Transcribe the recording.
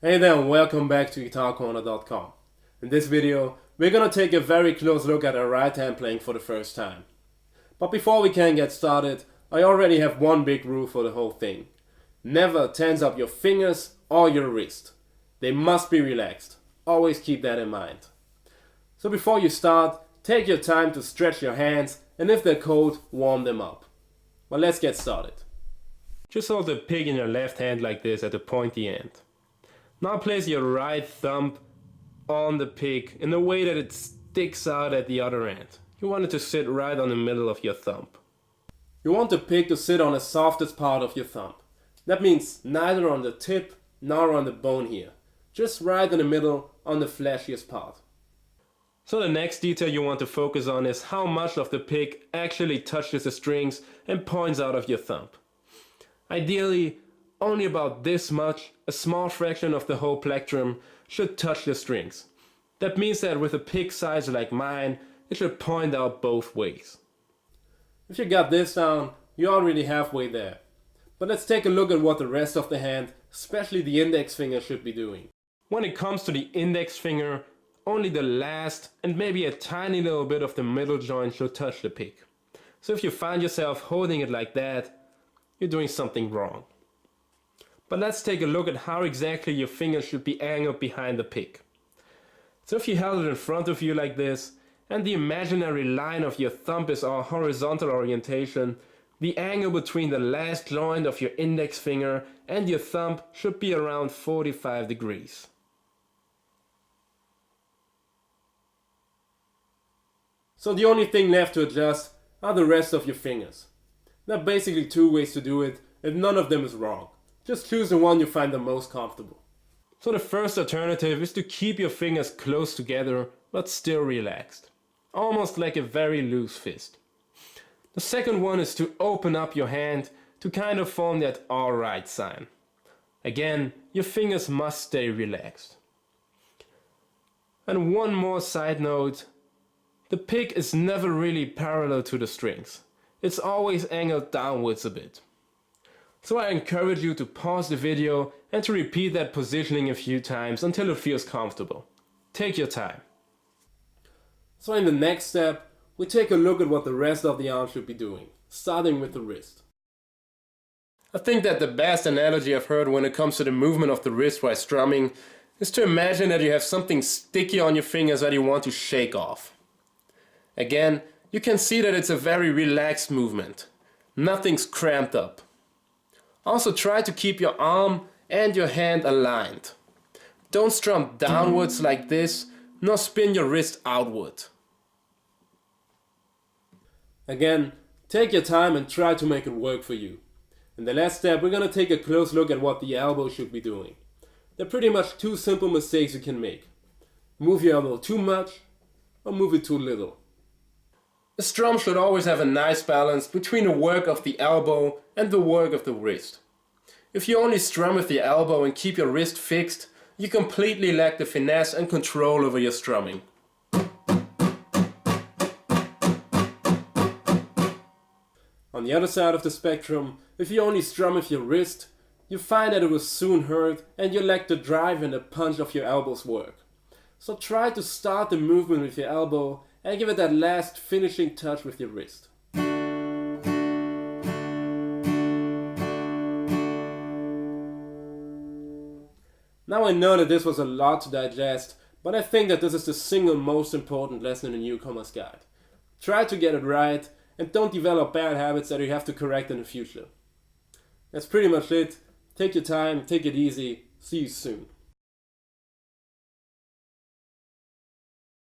Hey there and welcome back to guitarcorner.com. In this video, we're gonna take a very close look at our right hand playing for the first time. But before we can get started, I already have one big rule for the whole thing. Never tense up your fingers or your wrist. They must be relaxed. Always keep that in mind. So before you start, take your time to stretch your hands and if they're cold, warm them up. But let's get started. Just hold the pick in your left hand like this at the pointy end. Now place your right thumb on the pick in a way that it sticks out at the other end. You want it to sit right on the middle of your thumb. You want the pick to sit on the softest part of your thumb. That means neither on the tip nor on the bone here. Just right in the middle on the fleshiest part. So the next detail you want to focus on is how much of the pick actually touches the strings and points out of your thumb. Ideally, only about this much, a small fraction of the whole plectrum, should touch the strings. That means that with a pick size like mine, it should point out both ways. If you got this down, you're already halfway there. But let's take a look at what the rest of the hand, especially the index finger, should be doing. When it comes to the index finger, only the last and maybe a tiny little bit of the middle joint should touch the pick. So if you find yourself holding it like that, you're doing something wrong. But let's take a look at how exactly your fingers should be angled behind the pick. So if you held it in front of you like this, and the imaginary line of your thumb is our horizontal orientation, the angle between the last joint of your index finger and your thumb should be around 45 degrees. So the only thing left to adjust are the rest of your fingers. There are basically two ways to do it, and none of them is wrong. Just choose the one you find the most comfortable. So the first alternative is to keep your fingers close together but still relaxed. Almost like a very loose fist. The second one is to open up your hand to kind of form that alright sign. Again, your fingers must stay relaxed. And one more side note, the pick is never really parallel to the strings. It's always angled downwards a bit. So I encourage you to pause the video and to repeat that positioning a few times until it feels comfortable. Take your time. So in the next step, we take a look at what the rest of the arm should be doing, starting with the wrist. I think that the best analogy I've heard when it comes to the movement of the wrist while strumming is to imagine that you have something sticky on your fingers that you want to shake off. Again, you can see that it's a very relaxed movement. Nothing's cramped up. Also try to keep your arm and your hand aligned. Don't strum downwards like this, nor spin your wrist outward. Again, take your time and try to make it work for you. In the last step, we're going to take a close look at what the elbow should be doing. There are pretty much two simple mistakes you can make. Move your elbow too much or move it too little. A strum should always have a nice balance between the work of the elbow and the work of the wrist. If you only strum with the elbow and keep your wrist fixed, you completely lack the finesse and control over your strumming. On the other side of the spectrum, if you only strum with your wrist, you find that it will soon hurt and you lack the drive and the punch of your elbow's work. So try to start the movement with your elbow and give it that last finishing touch with your wrist. Now I know that this was a lot to digest, but I think that this is the single most important lesson in the Newcomer's Guide. Try to get it right and don't develop bad habits that you have to correct in the future. That's pretty much it. Take your time, take it easy. See you soon.